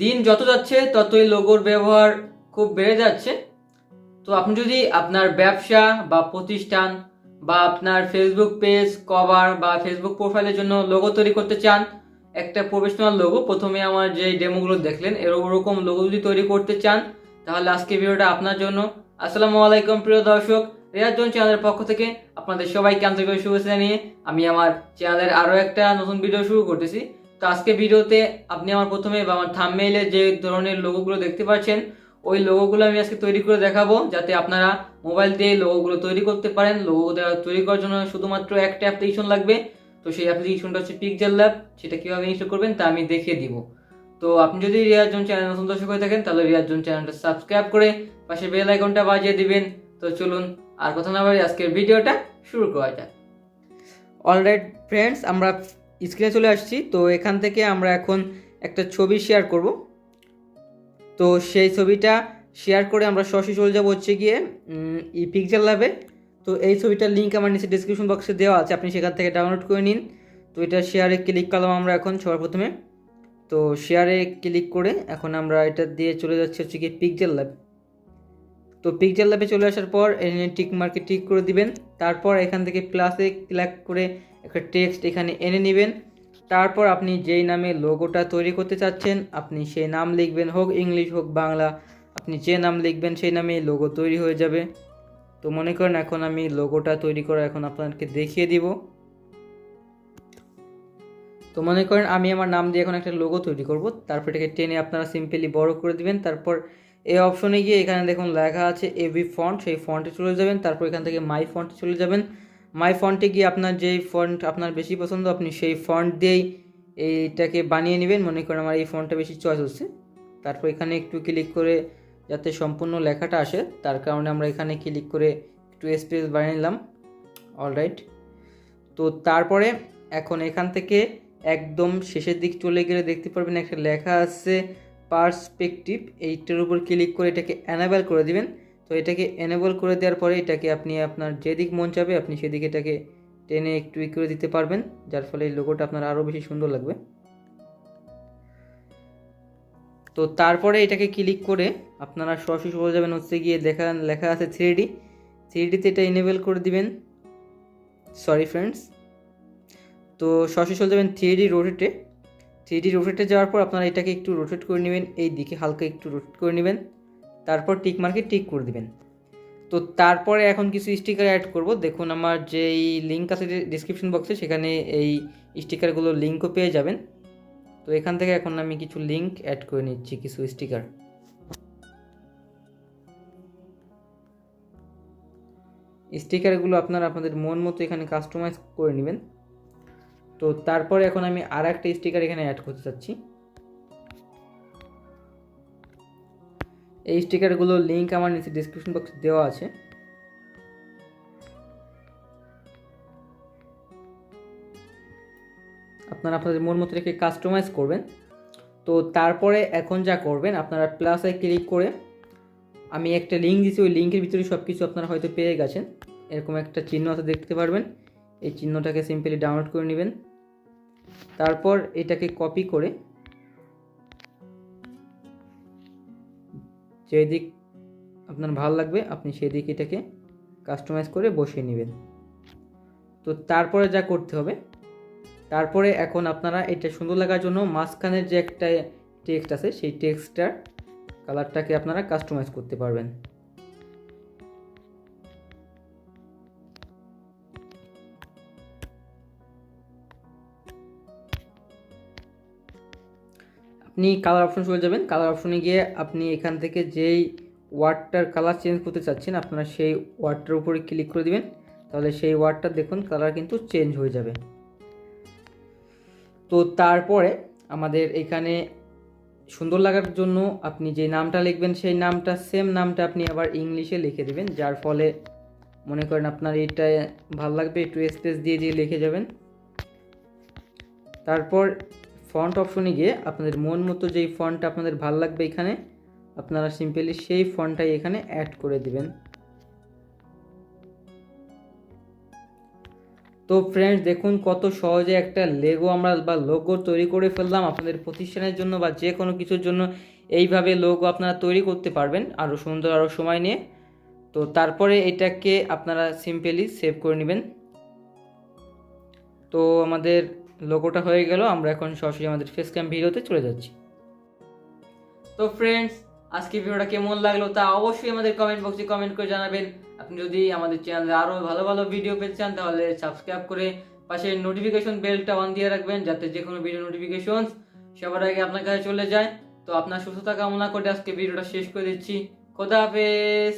দিন যত যাচ্ছে ততই লোগোর ব্যবহার খুব বেড়ে যাচ্ছে। তো আপনি যদি আপনার ব্যবসা বা প্রতিষ্ঠান বা আপনার ফেসবুক পেজ কভার বা ফেসবুক প্রোফাইলের জন্য লোগো তৈরি করতে চান, একটা প্রফেশনাল লোগো, প্রথমে আমার যে ডেমোগুলো দেখলেন এরকম লোগো যদি তৈরি করতে চান, তাহলে আজকে ভিডিওটা আপনার জন্য। আসসালামু আলাইকুম প্রিয় দর্শক, রিয়াদ জোন চ্যানেলের পক্ষ থেকে আপনাদের সবাইকে আন্তরিক শুভেচ্ছা জানিয়ে আমি আমার চ্যানেলের আরও একটা নতুন ভিডিও শুরু করতেছি। তো আজকে ভিডিওতে আপনি আমার প্রথমে বা আমার থাম্বনেইলে যে ধরনের লোগোগুলো দেখতে পাচ্ছেন, ওই লোগোগুলো আমি আজকে তৈরি করে দেখাবো, যাতে আপনারা মোবাইল দিয়ে লোগোগুলো তৈরি করতে পারেন। লোগো তৈরি করার জন্য শুধুমাত্র একটা অ্যাপ্লিকেশন লাগবে। তো সেই অ্যাপ্লিকেশনটা হচ্ছে পিক্সেল ল্যাব। সেটা কীভাবে ইনস্টল করবেন তা আমি দেখিয়ে দিব। তো আপনি যদি রিয়াদ জোন চ্যানেল নতুন দর্শক হয়ে থাকেন, তাহলে রিয়াদ জোন চ্যানেলটা সাবস্ক্রাইব করে পাশে বেল আইকনটা বাজিয়ে দিবেন। তো চলুন আর কথা না বলে আজকের ভিডিওটা শুরু করা যাক। অলরাইট ফ্রেন্ডস, আমরা স্ক্রিনে চলে আসছি। তো এখান থেকে আমরা এখন একটা ছবি শেয়ার করব। তো সেই ছবিটা শেয়ার করে আমরা সরাসরি চলে যাবো হচ্ছে গিয়ে পিক্সেল ল্যাবে। তো এই ছবিটার লিঙ্ক আমার নিচে ডিসক্রিপশন বক্সে দেওয়া আছে, আপনি সেখান থেকে ডাউনলোড করে নিন। তো এটা শেয়ারে ক্লিক করলাম আমরা এখন সবার প্রথমে। তো শেয়ারে ক্লিক করে এখন আমরা এটা দিয়ে চলে যাচ্ছি হচ্ছে গিয়ে পিক্সেল ল্যাব। তো পিক্সেল ল্যাবে চলে আসার পর এখানে টিক মার্কে টিক করে দিবেন। তারপর এখান থেকে প্লাসে ক্লিক করে একটা টেক্সট এখানে এনে নেবেন। তারপর আপনি যেই নামে লোগোটা তৈরি করতে চাচ্ছেন আপনি সেই নাম লিখবেন, হোক ইংলিশ হোক বাংলা, আপনি যে নাম লিখবেন সেই নামে লোগো তৈরি হয়ে যাবে। তো মনে করেন এখন আমি লোগোটা তৈরি করা এখন আপনাদেরকে দেখিয়ে দিব। তো মনে করেন আমি আমার নাম দিয়ে এখন একটা লোগো তৈরি করব। তারপর এটাকে টেনে আপনারা সিম্পলি বড় করে দিবেন। তারপর এই অপশনে গিয়ে এখানে দেখুন লেখা আছে এভি ফন্ট, সেই ফন্টে চলে যাবেন। তারপর এখান থেকে মাই ফন্টে চলে যাবেন। মাই ফন্টে গিয়ে আপনার যেই ফন্ট আপনার বেশি পছন্দ আপনি সেই ফন্ট দিয়েই এইটাকে বানিয়ে নেবেন। মনে করেন আমার এই ফন্টটা বেশি চয়েস হচ্ছে। তারপর এখানে একটু ক্লিক করে যাতে সম্পূর্ণ লেখাটা আসে তার কারণে আমরা এখানে ক্লিক করে একটু স্পেস বানিয়ে নিলাম। অলরাইট। তো তারপরে এখন এখান থেকে একদম শেষের দিক চলে গেলে দেখতে পারবেন একটা লেখা আছে পার্সপেক্টিভ, এইটার উপর ক্লিক করে এটাকে এনেবল করে দিবেন। তো এটাকে এনেবল করে দেওয়ার পরে এটাকে আপনি আপনার যেদিক মন চাবে আপনি সেদিকে এটাকে টেনে একটু করে দিতে পারবেন, যার ফলে এই লোগোটা আপনার আরও বেশি সুন্দর লাগবে। তো তারপরে এটাকে ক্লিক করে আপনারা সরাসরি চলে যাবেন হচ্ছে গিয়ে লেখা আছে 3D, 3Dতে এটা এনেবল করে দিবেন। Sorry friends. তো সরাসরি চলে যাবেন 3D রোটেটে। 3D রোটেটে যাওয়ার পর আপনারা এটাকে একটু রোটেট করে নেবেন, এই দিকে হালকা একটু রোটেট করে নেবেন। তারপর টিক মার্কে টিক করে দিবেন। তো তারপরে এখন কিছু স্টিকার অ্যাড করব। দেখুন আমার যেই লিঙ্ক আছে ডিসক্রিপশন বক্সে, সেখানে এই স্টিকারগুলো লিঙ্কও পেয়ে যাবেন। তো এখান থেকে এখন আমি কিছু লিঙ্ক অ্যাড করে নিচ্ছি, কিছু স্টিকার। স্টিকারগুলো আপনারা আপনাদের মন মতো এখানে কাস্টমাইজ করে নেবেন। তো তারপরে এখন আমি আর একটা স্টিকার এখানে অ্যাড করতে চাচ্ছি। এই স্টিকারগুলোর লিঙ্ক আমার নিচে ডিসক্রিপশন বক্সে দেওয়া আছে। আপনারা আপনাদের মন মতো রেখে কাস্টমাইজ করবেন। তো তারপরে এখন যা করবেন আপনারা প্লাসে ক্লিক করে আমি একটা লিঙ্ক দিচ্ছি, ওই লিঙ্কের ভিতরে সব কিছু আপনারা হয়তো পেয়ে গেছেন। এরকম একটা চিহ্ন আছে দেখতে পারবেন, এই চিহ্নটাকে সিম্পলি ডাউনলোড করে নেবেন। তারপর এটাকে কপি করে যেদিক আপনার ভালো লাগবে আপনি সেদিক এটাকে কাস্টমাইজ করে বসিয়ে নেবেন। তো তারপরে যা করতে হবে, তারপরে এখন আপনারা এটা সুন্দর লাগার জন্য মাঝখানের যে একটা টেক্সট আছে সেই টেক্সটটার কালারটাকে আপনারা কাস্টমাইজ করতে পারবেন। আপনি কালার অপশন চলে যাবেন। কালার অপশনে গিয়ে আপনি এখান থেকে যেই ওয়ার্ডটার কালার চেঞ্জ করতে চাচ্ছেন আপনারা সেই ওয়ার্ডটার উপরে ক্লিক করে দিবেন। তাহলে সেই ওয়ার্ডটার দেখুন কালার কিন্তু চেঞ্জ হয়ে যাবে। তো তারপরে আমাদের এখানে সুন্দর লাগার জন্য আপনি যে নামটা লিখবেন সেই নামটা সেম নামটা আপনি আবার ইংলিশে লিখে দেবেন, যার ফলে মনে করেন আপনার এটা ভালো লাগবে একটু স্পেস দিয়ে দিয়ে লিখে যাবেন। তারপর ফন্ট অপশনে গিয়ে আপনাদের মন মতো যেই ফন্টটা আপনাদের ভালো লাগবে এখানে আপনারা সিম্পলি সেই ফন্টটাই এখানে অ্যাড করে দিবেন। তো ফ্রেন্ডস দেখুন কত সহজে একটা লেগো আমরা বা লোগো তৈরি করে ফেললাম আপনাদের প্রতিষ্ঠানের জন্য বা যে কোনো কিছুর জন্য। এইভাবে লোগো আপনারা তৈরি করতে পারবেন আরও সুন্দর, আরও সময় নিয়ে। তো তারপরে এটাকে আপনারা সিম্পলি সেভ করে নেবেন। তো আমাদের লোগোটা হয়ে গেল, আমরা এখন সরাসরি আমাদের ফেস ক্যাম ভিডিওতে চলে যাচ্ছি। তো ফ্রেন্ডস আজকে ভিডিওটা কেমন লাগলো তা অবশ্যই আমাদের কমেন্ট বক্সে কমেন্ট করে জানাবেন। আপনি যদি আমাদের চ্যানেলে আরও ভালো ভালো ভিডিও পেতে চান তাহলে সাবস্ক্রাইব করে পাশে নোটিফিকেশন বেলটা অন দিয়ে রাখবেন, যাতে যে কোনো ভিডিও নোটিফিকেশন সবার আগে আপনার কাছে চলে যায়। তো আপনার সুস্থতা কামনা করে আজকে ভিডিওটা শেষ করে দিচ্ছি। খোদা হাফেজ।